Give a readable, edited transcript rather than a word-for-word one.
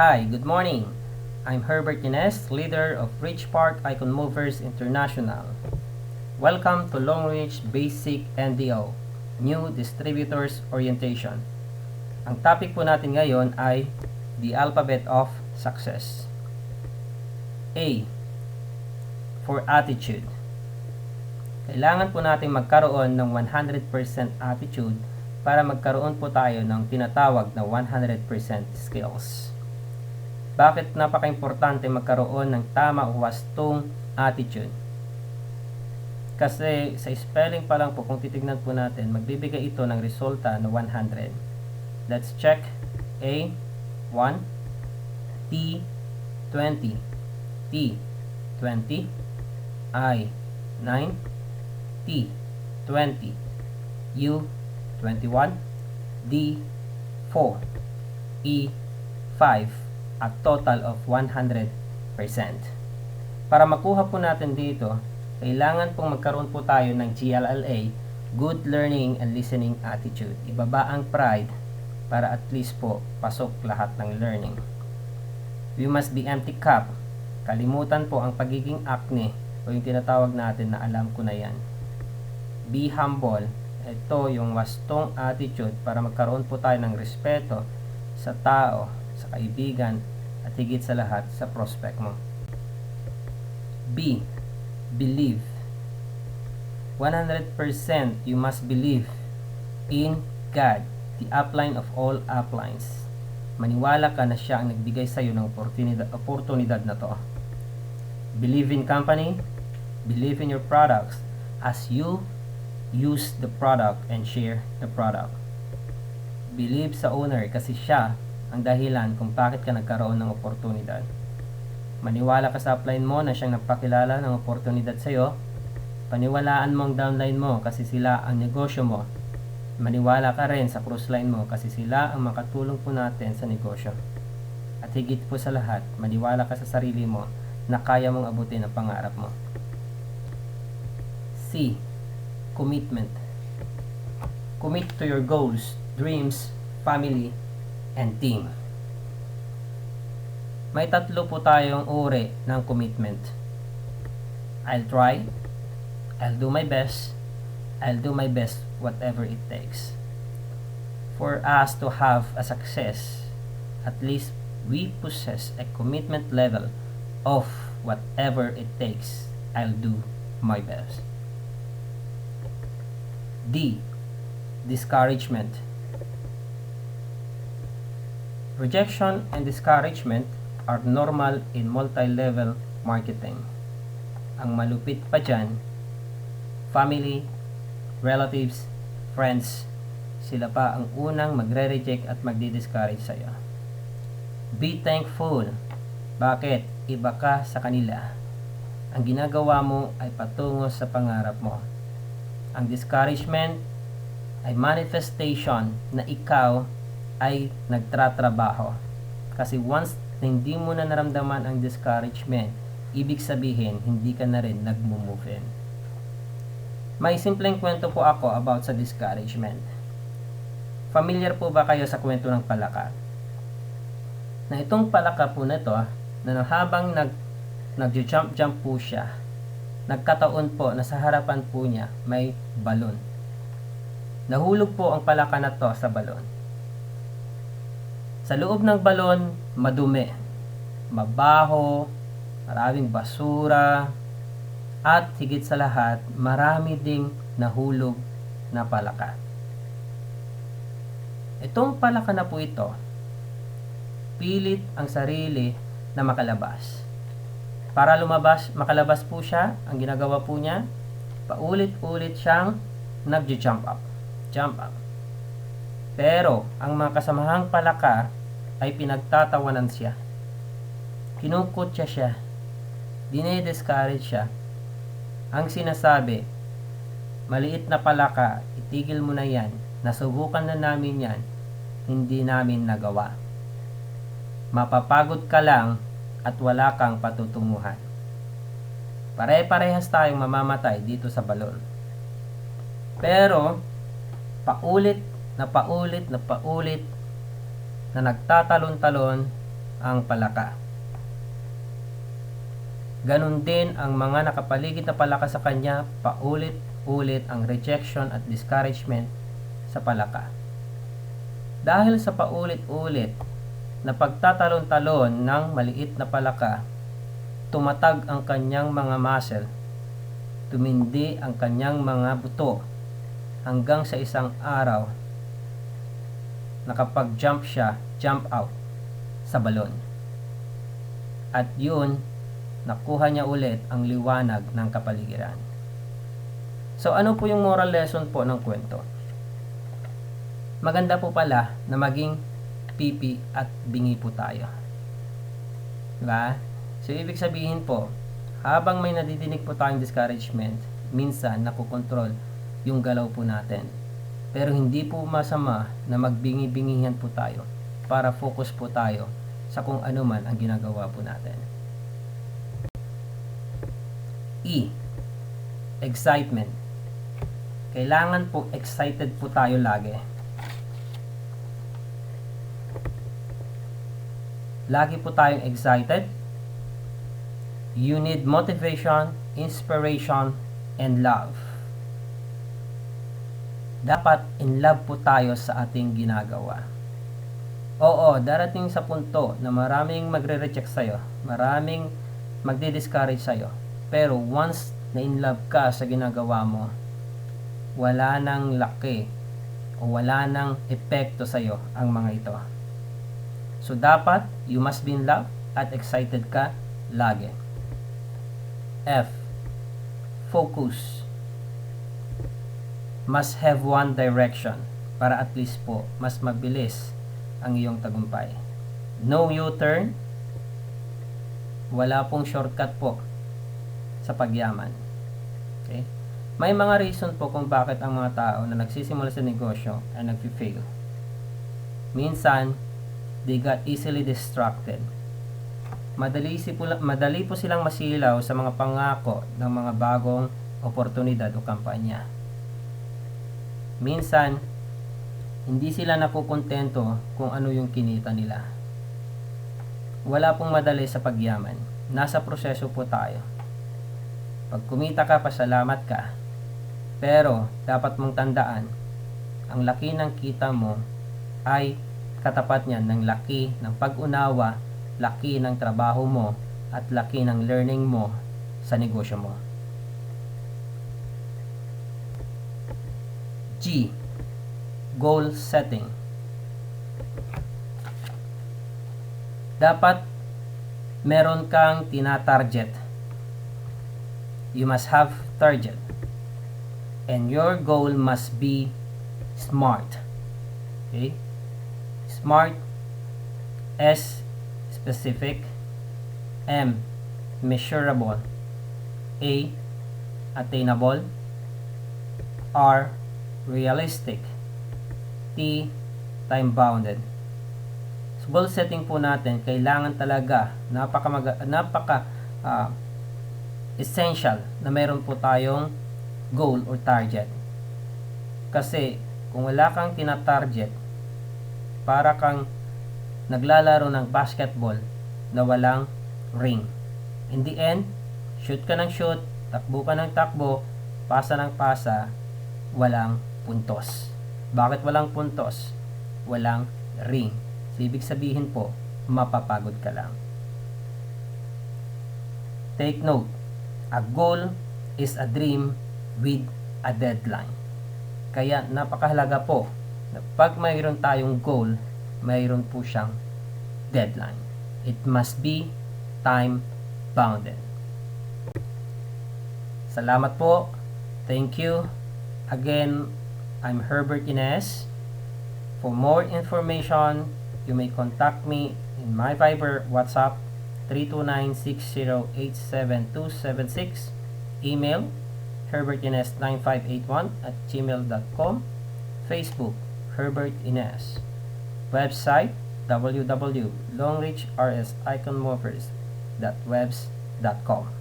Hi, good morning. I'm Herbert Ines, leader of Ridge Park Icon Movers International. Welcome to Long Ridge Basic NDO, New Distributors Orientation. Ang topic po natin ngayon ay the alphabet of success. A. For attitude. Kailangan po natin magkaroon ng 100% attitude para magkaroon po tayo ng tinatawag na 100% skills. Bakit napaka-importante magkaroon ng tama o wastong attitude? Kasi sa spelling pa lang po, kung titignan po natin, magbibigay ito ng resulta na 100. Let's check. A, 1. T, 20. T, 20. I, 9. T, 20. U, 21. D, 4. E, 5. At total of 100%. Para makuha po natin dito, kailangan pong magkaroon po tayo ng GLLA, Good Learning and Listening Attitude. Ibaba ang pride para at least po pasok lahat ng learning. We must be empty cup. Kalimutan po ang pagiging acne o yung tinatawag natin na alam ko na yan. Be humble. Ito yung wastong attitude para magkaroon po tayo ng respeto sa tao, sa kaibigan, at higit sa lahat sa prospect mo. B. Believe. 100% you must believe in God, the upline of all uplines. Maniwala ka na siya ang nagbigay sa iyo ng oportunidad na to. Believe in company, believe in your products as you use the product and share the product. Believe sa owner kasi siya ang dahilan kung bakit ka nagkaroon ng oportunidad. Maniwala ka sa upline mo na siyang nagpakilala ng oportunidad sa iyo. Paniwalaan mo ang downline mo kasi sila ang negosyo mo. Maniwala ka rin sa crossline mo kasi sila ang makatulong po natin sa negosyo. At higit po sa lahat, maniwala ka sa sarili mo na kaya mong abutin ang pangarap mo. C. Commitment. Commit to your goals, dreams, family, and team. May tatlo po tayong uri ng commitment. I'll try, I'll do my best whatever it takes. For us to have a success, at least we possess a commitment level of whatever it takes. I'll do my best. D. Discouragement. Rejection and discouragement are normal in multi-level marketing. Ang malupit pa dyan, family, relatives, friends, sila pa ang unang magre-reject at magdi-discourage sa'yo. Be thankful. Bakit? Iba ka sa kanila. Ang ginagawa mo ay patungo sa pangarap mo. Ang discouragement ay manifestation na ikaw ay nagtratrabaho. Kasi once na hindi mo na naramdaman ang discouragement, ibig sabihin, hindi ka na rin nag-move in. May simpleng kwento po ako about sa discouragement. Familiar po ba kayo sa kwento ng palaka? Na itong palaka po na ito, na habang nag-jump po siya, nagkataon po na sa harapan po niya may balon. Nahulog po ang palaka na to sa balon. Sa loob ng balon, madumi, mabaho, maraming basura, at higit sa lahat, marami ding nahulog na palaka. Itong palaka na po ito, pilit ang sarili na makalabas. Para makalabas po siya, ang ginagawa po niya, paulit-ulit siyang nag-jump up. Jump up. Pero, ang mga kasamahang palaka ay pinagtatawanan siya. Kinukutya siya. Dine-discourage siya. Ang sinasabi, maliit na palaka, itigil mo na yan. Nasubukan na namin yan. Hindi namin nagawa. Mapapagod ka lang at wala kang patutunguhan. Pare-parehas tayong mamamatay dito sa balon. Pero, paulit na nagtatalon-talon ang palaka. Ganon din ang mga nakapaligid na palaka sa kanya, paulit-ulit ang rejection at discouragement sa palaka. Dahil sa paulit-ulit na pagtatalon-talon ng maliit na palaka, tumatag ang kanyang mga muscle, tumindi ang kanyang mga buto, hanggang sa isang araw, nakapag-jump siya, jump out sa balon. At yun, nakuha niya ulit ang liwanag ng kapaligiran. So, ano po yung moral lesson po ng kwento? Maganda po pala na maging pipi at bingi po tayo. Diba? So, ibig sabihin po, habang may nadidinig po tayong discouragement, minsan nakukontrol yung galaw po natin. Pero hindi po masama na magbingi-bingihan po tayo para focus po tayo sa kung ano man ang ginagawa po natin. E. Excitement. Kailangan po excited po tayo lagi. Lagi po tayong excited. You need motivation, inspiration, and love. Dapat in love po tayo sa ating ginagawa. Oo, darating sa punto na maraming magre-reject sa'yo, maraming magdi-discourage sa'yo. Pero once na in love ka sa ginagawa mo, wala nang laki o wala nang epekto sa'yo ang mga ito. So dapat, you must be in love at excited ka lagi. F. Focus. Must have one direction para at least po mas mabilis ang iyong tagumpay. No U-turn. Wala pong shortcut po sa pagyaman. Okay? May mga reason po kung bakit ang mga tao na nagsisimula sa negosyo ay nag-fail. Minsan, they got easily distracted. Madali po silang masilaw sa mga pangako ng mga bagong oportunidad o kampanya. Minsan, hindi sila nakukontento kung ano yung kinita nila. Wala pong madali sa pagyaman. Nasa proseso po tayo. Pag kumita ka, pasalamat ka. Pero, dapat mong tandaan, ang laki ng kita mo ay katapat niyan ng laki ng pag-unawa, laki ng trabaho mo, at laki ng learning mo sa negosyo mo. G. Goal setting. Dapat meron kang tina-target. You must have target. And your goal must be SMART. Okay? SMART. S. Specific. M. Measurable. A. Attainable. R. Realistic. T. Time-bounded. So, goal setting po natin, kailangan talaga, essential na meron po tayong goal or target. Kasi, kung wala kang tina-target, para kang naglalaro ng basketball na walang ring. In the end, shoot ka ng shoot, takbo ka ng takbo, pasa ng pasa, walang puntos. Bakit walang puntos? Walang ring. So, ibig sabihin po, mapapagod ka lang. Take note, a goal is a dream with a deadline. Kaya napakahalaga po na pag mayroon tayong goal, mayroon po siyang deadline. It must be time-bounded. Salamat po. Thank you. Again, I'm Herbert Ines. For more information, you may contact me in my Viber, WhatsApp, 329-608-7276. Email, herbertines9581@gmail.com. Facebook, Herbert Ines. Website, www.longreachrsIconmovers.webs.com.